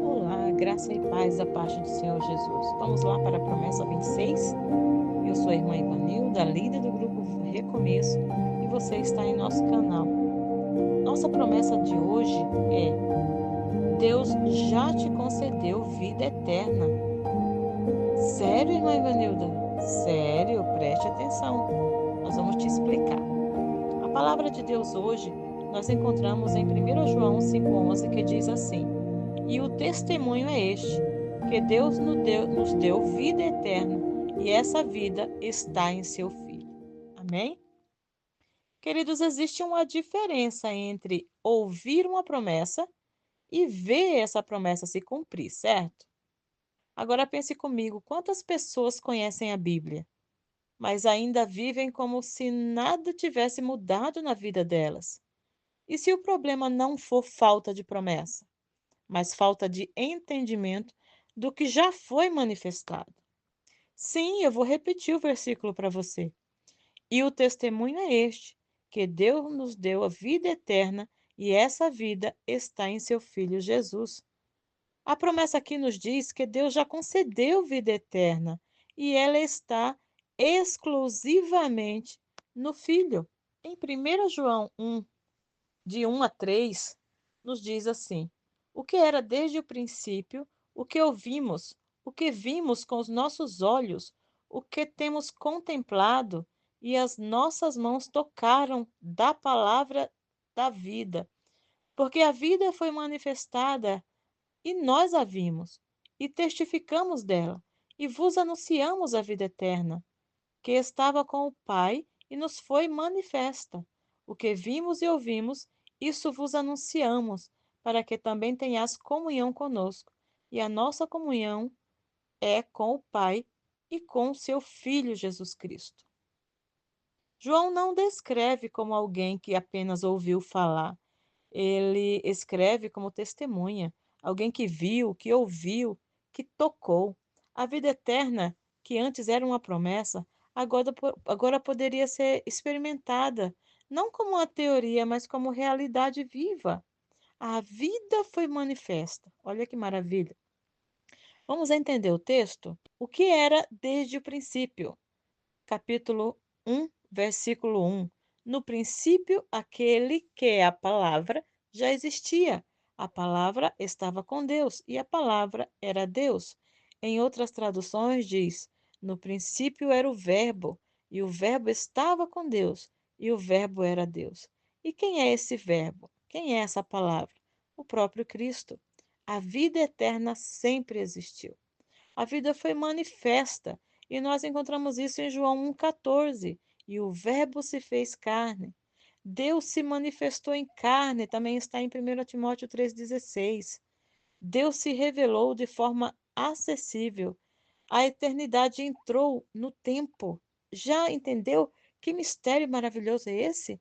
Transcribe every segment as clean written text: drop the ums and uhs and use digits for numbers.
Olá, graça e paz da parte do Senhor Jesus. Vamos lá para a promessa 26? Eu sou a irmã Ivanilda, líder do grupo Recomeço, e você está em nosso canal. Nossa promessa de hoje é: Deus já te concedeu vida eterna. Sério, irmã Ivanilda? Sério, preste atenção. Nós vamos te explicar. A palavra de Deus hoje nós encontramos em 1 João 5,11, que diz assim: E o testemunho é este, que Deus nos deu vida eterna, e essa vida está em seu Filho. Amém? Queridos, existe uma diferença entre ouvir uma promessa e ver essa promessa se cumprir, certo? Agora pense comigo, quantas pessoas conhecem a Bíblia, mas ainda vivem como se nada tivesse mudado na vida delas? E se o problema não for falta de promessa, mas falta de entendimento do que já foi manifestado? Sim, eu vou repetir o versículo para você. E o testemunho é este, que Deus nos deu a vida eterna, e essa vida está em seu Filho Jesus. A promessa aqui nos diz que Deus já concedeu vida eterna, e ela está exclusivamente no Filho. Em 1 João 1, de 1 a 3, nos diz assim: O que era desde o princípio, o que ouvimos, o que vimos com os nossos olhos, o que temos contemplado e as nossas mãos tocaram da palavra da vida. Porque a vida foi manifestada e nós a vimos, e testificamos dela, e vos anunciamos a vida eterna, que estava com o Pai e nos foi manifesta. O que vimos e ouvimos, isso vos anunciamos, para que também tenhas comunhão conosco. E a nossa comunhão é com o Pai e com seu Filho Jesus Cristo. João não descreve como alguém que apenas ouviu falar. Ele escreve como testemunha, alguém que viu, que ouviu, que tocou. A vida eterna, que antes era uma promessa, agora poderia ser experimentada, não como uma teoria, mas como realidade viva. A vida foi manifesta. Olha que maravilha. Vamos entender o texto? O que era desde o princípio? Capítulo 1, versículo 1. No princípio, aquele que é a palavra já existia. A palavra estava com Deus e a palavra era Deus. Em outras traduções diz: No princípio era o Verbo, e o Verbo estava com Deus, e o Verbo era Deus. E quem é esse Verbo? Quem é essa palavra? O próprio Cristo. A vida eterna sempre existiu. A vida foi manifesta, e nós encontramos isso em João 1,14. E o Verbo se fez carne. Deus se manifestou em carne, também está em 1 Timóteo 3,16. Deus se revelou de forma acessível. A eternidade entrou no tempo. Já entendeu que mistério maravilhoso é esse?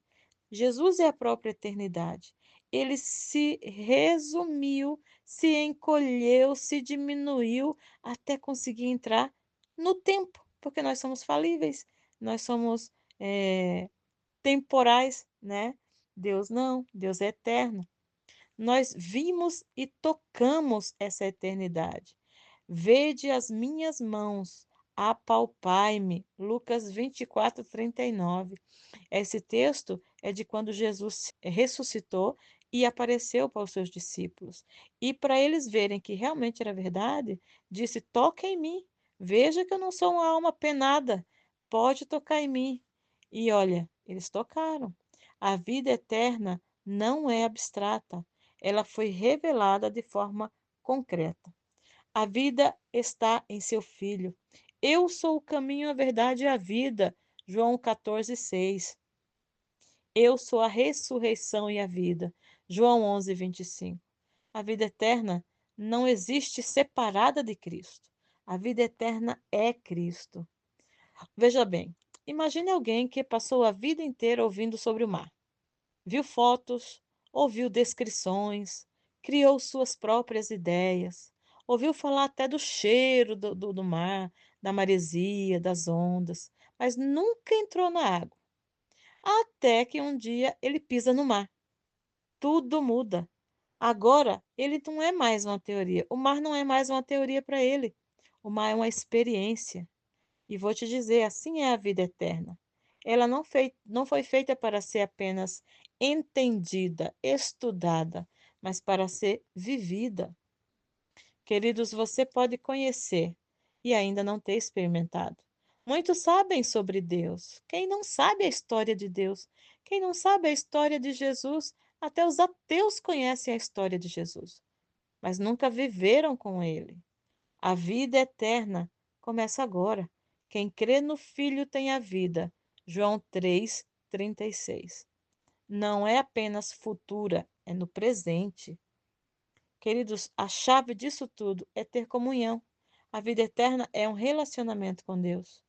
Jesus é a própria eternidade. Ele se resumiu, se encolheu, se diminuiu até conseguir entrar no tempo, porque nós somos falíveis, nós somos temporais, né? Deus não, Deus é eterno. Nós vimos e tocamos essa eternidade. Vede as minhas mãos, apalpai-me. Lucas 24:39. Esse texto é de quando Jesus ressuscitou e apareceu para os seus discípulos. E para eles verem que realmente era verdade, disse: Toca em mim. Veja que eu não sou uma alma penada. Pode tocar em mim. E olha, eles tocaram. A vida eterna não é abstrata. Ela foi revelada de forma concreta. A vida está em seu Filho. Eu sou o caminho, a verdade e a vida. João 14:6. Eu sou a ressurreição e a vida. João 11:25. A vida eterna não existe separada de Cristo. A vida eterna é Cristo. Veja bem, imagine alguém que passou a vida inteira ouvindo sobre o mar. Viu fotos, ouviu descrições, criou suas próprias ideias, ouviu falar até do cheiro do mar, da maresia, das ondas, mas nunca entrou na água. até que um dia ele pisa no mar. Tudo muda. Agora, ele não é mais uma teoria. O mar não é mais uma teoria para ele. O mar é uma experiência. E vou te dizer, assim é a vida eterna. Ela não foi feita para ser apenas entendida, estudada, mas para ser vivida. Queridos, você pode conhecer e ainda não ter experimentado. Muitos sabem sobre Deus. Quem não sabe a história de Deus? Quem não sabe a história de Jesus? Até os ateus conhecem a história de Jesus, mas nunca viveram com ele. A vida eterna começa agora. Quem crê no Filho tem a vida. João 3:36. Não é apenas futura, é no presente. Queridos, a chave disso tudo é ter comunhão. A vida eterna é um relacionamento com Deus.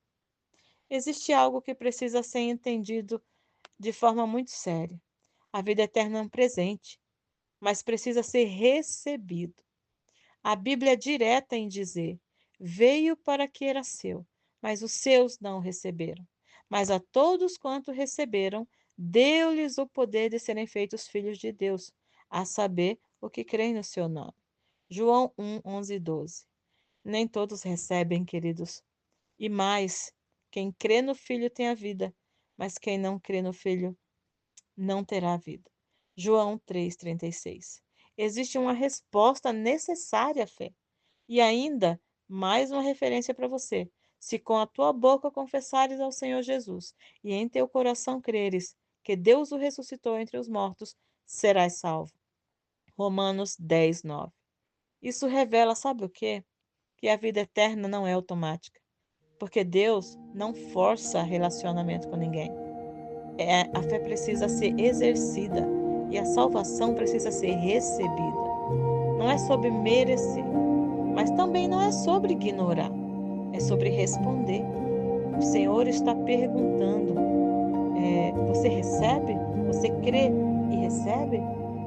Existe algo que precisa ser entendido de forma muito séria. A vida eterna é um presente, mas precisa ser recebido. A Bíblia é direta em dizer: veio para que era seu, mas os seus não o receberam. Mas a todos quanto receberam, deu-lhes o poder de serem feitos filhos de Deus, a saber, o que creem no seu nome. João 1:11 e 12. Nem todos recebem, queridos. E mais, quem crê no Filho tem a vida, mas quem não crê no Filho não terá vida. João 3:36. Existe uma resposta necessária à fé. E ainda, mais uma referência para você. Se com a tua boca confessares ao Senhor Jesus e em teu coração creres que Deus o ressuscitou entre os mortos, serás salvo. Romanos 10:9. Isso revela, sabe o quê? Que a vida eterna não é automática, porque Deus não força relacionamento com ninguém. A fé precisa ser exercida e a salvação precisa ser recebida. Não é sobre merecer, mas também não é sobre ignorar, é sobre responder. O Senhor está perguntando: você recebe? Você crê e recebe?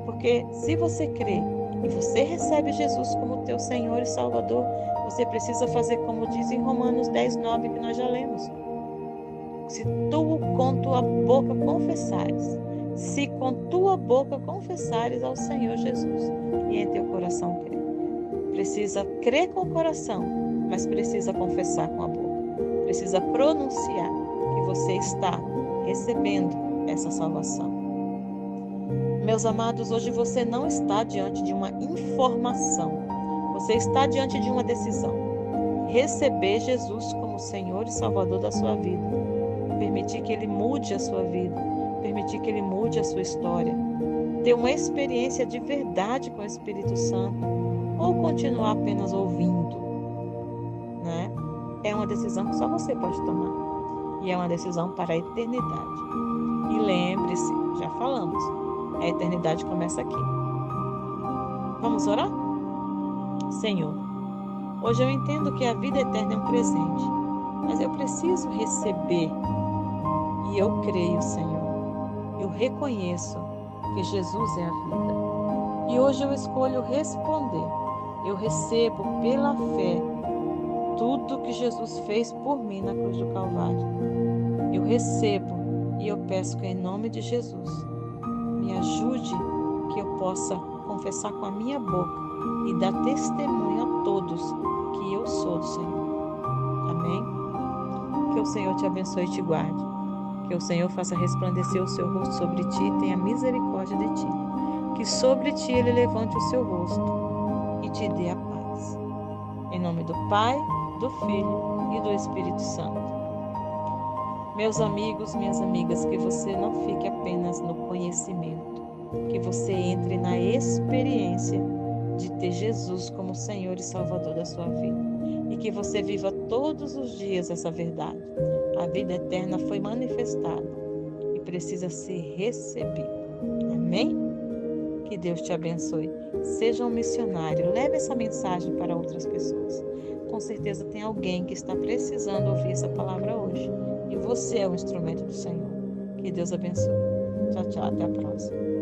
Porque se você crê e você recebe Jesus como teu Senhor e Salvador, você precisa fazer como diz em Romanos 10:9, que nós já lemos. Se tu com tua boca confessares, se com tua boca confessares ao Senhor Jesus e em teu coração crer. Precisa crer com o coração, mas precisa confessar com a boca. Precisa pronunciar que você está recebendo essa salvação. Meus amados, hoje você não está diante de uma informação. Você está diante de uma decisão. Receber Jesus como Senhor e Salvador da sua vida. Permitir que Ele mude a sua vida. Permitir que Ele mude a sua história. Ter uma experiência de verdade com o Espírito Santo. Ou continuar apenas ouvindo. Né? É uma decisão que só você pode tomar. E é uma decisão para a eternidade. E lembre-se, já falamos, a eternidade começa aqui. Vamos orar? Senhor, hoje eu entendo que a vida eterna é um presente, mas eu preciso receber. E eu creio, Senhor. Eu reconheço que Jesus é a vida. E hoje eu escolho responder. Eu recebo pela fé tudo que Jesus fez por mim na cruz do Calvário. Eu recebo e eu peço que em nome de Jesus me ajude que eu possa confessar com a minha boca e dar testemunho a todos que eu sou do Senhor. Amém? Que o Senhor te abençoe e te guarde. Que o Senhor faça resplandecer o seu rosto sobre ti e tenha misericórdia de ti. Que sobre ti Ele levante o seu rosto e te dê a paz. Em nome do Pai, do Filho e do Espírito Santo. Meus amigos, minhas amigas, que você não fique apenas no conhecimento, que você entre na experiência de ter Jesus como Senhor e Salvador da sua vida e que você viva todos os dias essa verdade. A vida eterna foi manifestada e precisa ser recebida. Amém? Que Deus te abençoe. Seja um missionário, leve essa mensagem para outras pessoas. Com certeza tem alguém que está precisando ouvir essa palavra hoje. E você é o instrumento do Senhor. Que Deus abençoe. Tchau, tchau. Até a próxima.